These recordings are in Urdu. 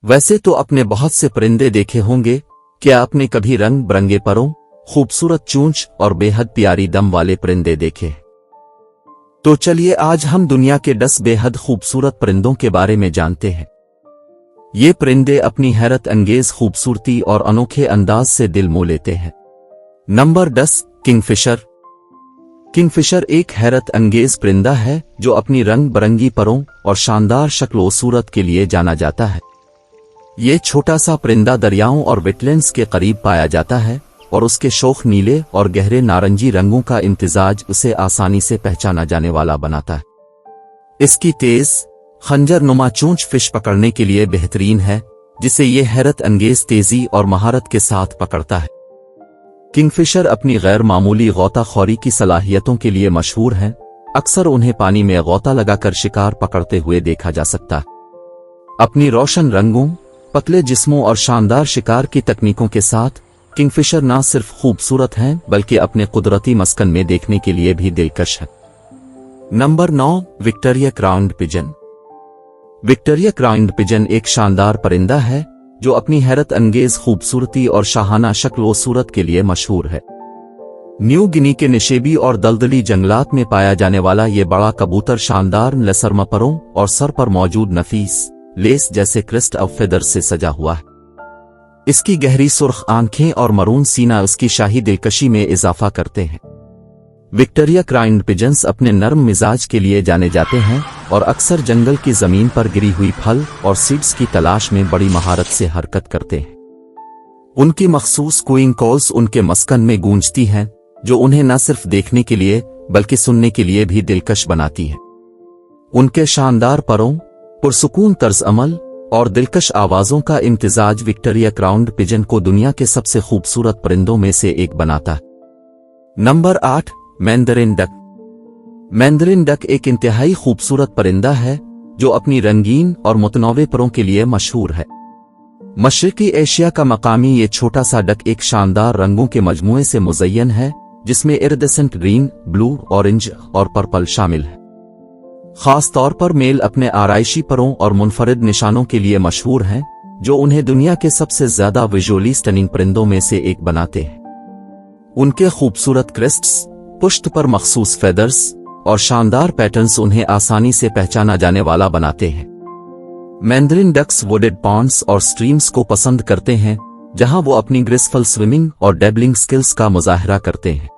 ویسے تو اپنے بہت سے پرندے دیکھے ہوں گے، کیا آپ نے کبھی رنگ برنگے پروں، خوبصورت چونچ اور بے حد پیاری دم والے پرندے دیکھے؟ تو چلیے آج ہم دنیا کے 10 بے حد خوبصورت پرندوں کے بارے میں جانتے ہیں۔ یہ پرندے اپنی حیرت انگیز خوبصورتی اور انوکھے انداز سے دل مو لیتے ہیں۔ نمبر 10، کنگ فشر۔ کنگ فشر ایک حیرت انگیز پرندہ ہے جو اپنی رنگ برنگی پروں اور شاندار شکل و صورت کے لیے جانا جاتا ہے۔ یہ چھوٹا سا پرندہ دریاؤں اور ویٹلینڈز کے قریب پایا جاتا ہے اور اس کے شوخ نیلے اور گہرے نارنجی رنگوں کا امتزاج اسے آسانی سے پہچانا جانے والا بناتا ہے۔ اس کی تیز، خنجر نما چونچ فش پکڑنے کے لیے بہترین ہے، جسے یہ حیرت انگیز تیزی اور مہارت کے ساتھ پکڑتا ہے۔ کنگ فشر اپنی غیر معمولی غوطہ خوری کی صلاحیتوں کے لیے مشہور ہیں، اکثر انہیں پانی میں غوطہ لگا کر شکار پکڑتے ہوئے دیکھا جا سکتا ہے۔ اپنی روشن رنگوں، پتلے جسموں اور شاندار شکار کی تکنیکوں کے ساتھ کنگ فشر نہ صرف خوبصورت ہیں بلکہ اپنے قدرتی مسکن میں دیکھنے کے لیے بھی دلکش ہے۔ Number 9، Victoria crowned pigeon. Victoria crowned pigeon ایک شاندار پرندہ ہے جو اپنی حیرت انگیز خوبصورتی اور شاہانہ شکل و صورت کے لیے مشہور ہے۔ نیو گنی کے نشیبی اور دلدلی جنگلات میں پایا جانے والا یہ بڑا کبوتر شاندار لسرم پروں اور سر پر موجود نفیس لیس جیسے کرسٹ آف فیدر سے سجا ہوا ہے۔ اس کی گہری سرخ آنکھیں اور مرون سینہ اس کی شاہی دلکشی میں اضافہ کرتے ہیں۔ وکٹوریا کراؤنڈ پجنز اپنے نرم مزاج کے لیے جانے جاتے ہیں اور اکثر جنگل کی زمین پر گری ہوئی پھل اور سیڈز کی تلاش میں بڑی مہارت سے حرکت کرتے ہیں۔ ان کی مخصوص کوئنگ کالز ان کے مسکن میں گونجتی ہیں، جو انہیں نہ صرف دیکھنے کے لیے بلکہ سننے کے لیے بھی دلکش بناتی ہے۔ ان کے شاندار پروں، پرسکون طرز عمل اور دلکش آوازوں کا امتزاج وکٹوریا کراؤنڈ پجن کو دنیا کے سب سے خوبصورت پرندوں میں سے ایک بناتا ہے۔ نمبر 8، مینڈرن ڈک۔ مینڈرن ڈک ایک انتہائی خوبصورت پرندہ ہے جو اپنی رنگین اور متنوع پروں کے لیے مشہور ہے۔ مشرقی ایشیا کا مقامی یہ چھوٹا سا ڈک ایک شاندار رنگوں کے مجموعے سے مزین ہے جس میں ایرڈسنٹ گرین، بلو، اورنج اور پرپل شامل ہے۔ خاص طور پر میل اپنے آرائشی پروں اور منفرد نشانوں کے لیے مشہور ہیں جو انہیں دنیا کے سب سے زیادہ ویژولی سٹننگ پرندوں میں سے ایک بناتے ہیں۔ ان کے خوبصورت کرسٹس، پشت پر مخصوص فیدرز اور شاندار پیٹرنز انہیں آسانی سے پہچانا جانے والا بناتے ہیں۔ مینڈرن ڈکس ووڈڈ پانڈز اور سٹریمز کو پسند کرتے ہیں جہاں وہ اپنی گریسفل سوئمنگ اور ڈیبلنگ سکلز کا مظاہرہ کرتے ہیں۔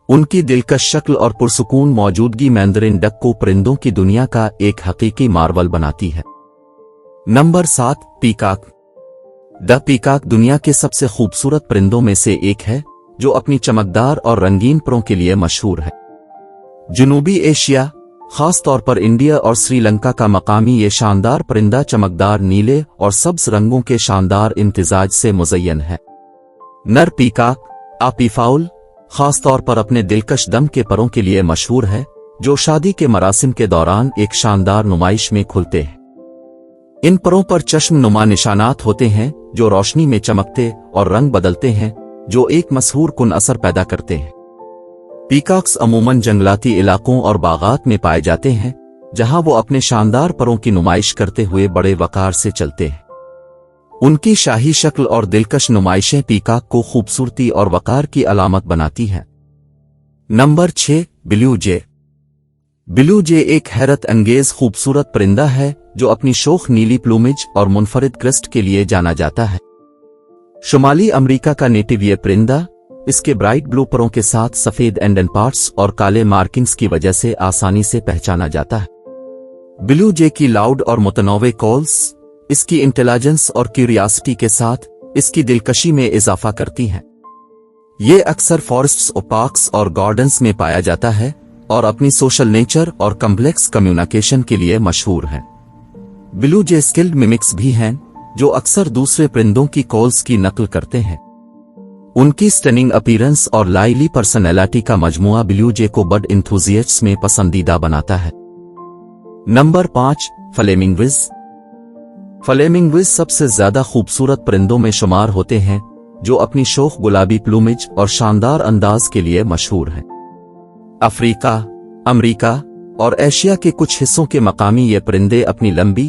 ان کی دلکش شکل اور پرسکون موجودگی مینڈرن ڈک کو پرندوں کی دنیا کا ایک حقیقی مارول بناتی ہے۔ Number 7، peacock. دا پیکاک دنیا کے سب سے خوبصورت پرندوں میں سے ایک ہے جو اپنی چمکدار اور رنگین پروں کے لیے مشہور ہے۔ جنوبی ایشیا، خاص طور پر انڈیا اور سری لنکا کا مقامی یہ شاندار پرندہ چمکدار نیلے اور سبز رنگوں کے شاندار امتزاج سے مزین ہے۔ نر پیکاک، آپی فاؤل، خاص طور پر اپنے دلکش دم کے پروں کے لیے مشہور ہے جو شادی کے مراسم کے دوران ایک شاندار نمائش میں کھلتے ہیں۔ ان پروں پر چشم نما نشانات ہوتے ہیں جو روشنی میں چمکتے اور رنگ بدلتے ہیں، جو ایک مسحور کن اثر پیدا کرتے ہیں۔ پیکاکس عموماً جنگلاتی علاقوں اور باغات میں پائے جاتے ہیں جہاں وہ اپنے شاندار پروں کی نمائش کرتے ہوئے بڑے وقار سے چلتے ہیں۔ ان کی شاہی شکل اور دلکش نمائشیں پیکاک کو خوبصورتی اور وقار کی علامت بناتی ہیں۔ نمبر 6، بلیو جے۔ بلیو جے ایک حیرت انگیز خوبصورت پرندہ ہے جو اپنی شوخ نیلی پلومج اور منفرد کرسٹ کے لیے جانا جاتا ہے۔ شمالی امریکہ کا نیٹو یہ پرندہ اس کے برائٹ بلو پروں کے ساتھ سفید اینڈن پارٹس اور کالے مارکنگز کی وجہ سے آسانی سے پہچانا جاتا ہے۔ بلیو جے کی لاؤڈ اور متنوع کالز اس کی انٹیلیجنس اور کیوریاسٹی کے ساتھ اس کی دلکشی میں اضافہ کرتی ہیں۔ یہ اکثر فارسٹس اور پارکس اور گارڈنز میں پایا جاتا ہے اور اپنی سوشل نیچر اور کمپلیکس کمیونیکیشن کے لیے مشہور ہے۔ بلیو جے اسکلڈ ممکس بھی ہیں جو اکثر دوسرے پرندوں کی کالز کی نقل کرتے ہیں۔ ان کی سٹننگ اپیرنس اور لائیلی پرسنالٹی کا مجموعہ بلیو جے کو برڈ انتھوزیسٹس میں پسندیدہ بناتا ہے۔ نمبر 5، فلیمنگوز۔ فلیمنگوز سب سے زیادہ خوبصورت پرندوں میں شمار ہوتے ہیں جو اپنی شوخ گلابی پلومج اور شاندار انداز کے لیے مشہور ہیں۔ افریقہ، امریکہ اور ایشیا کے کچھ حصوں کے مقامی یہ پرندے اپنی لمبی،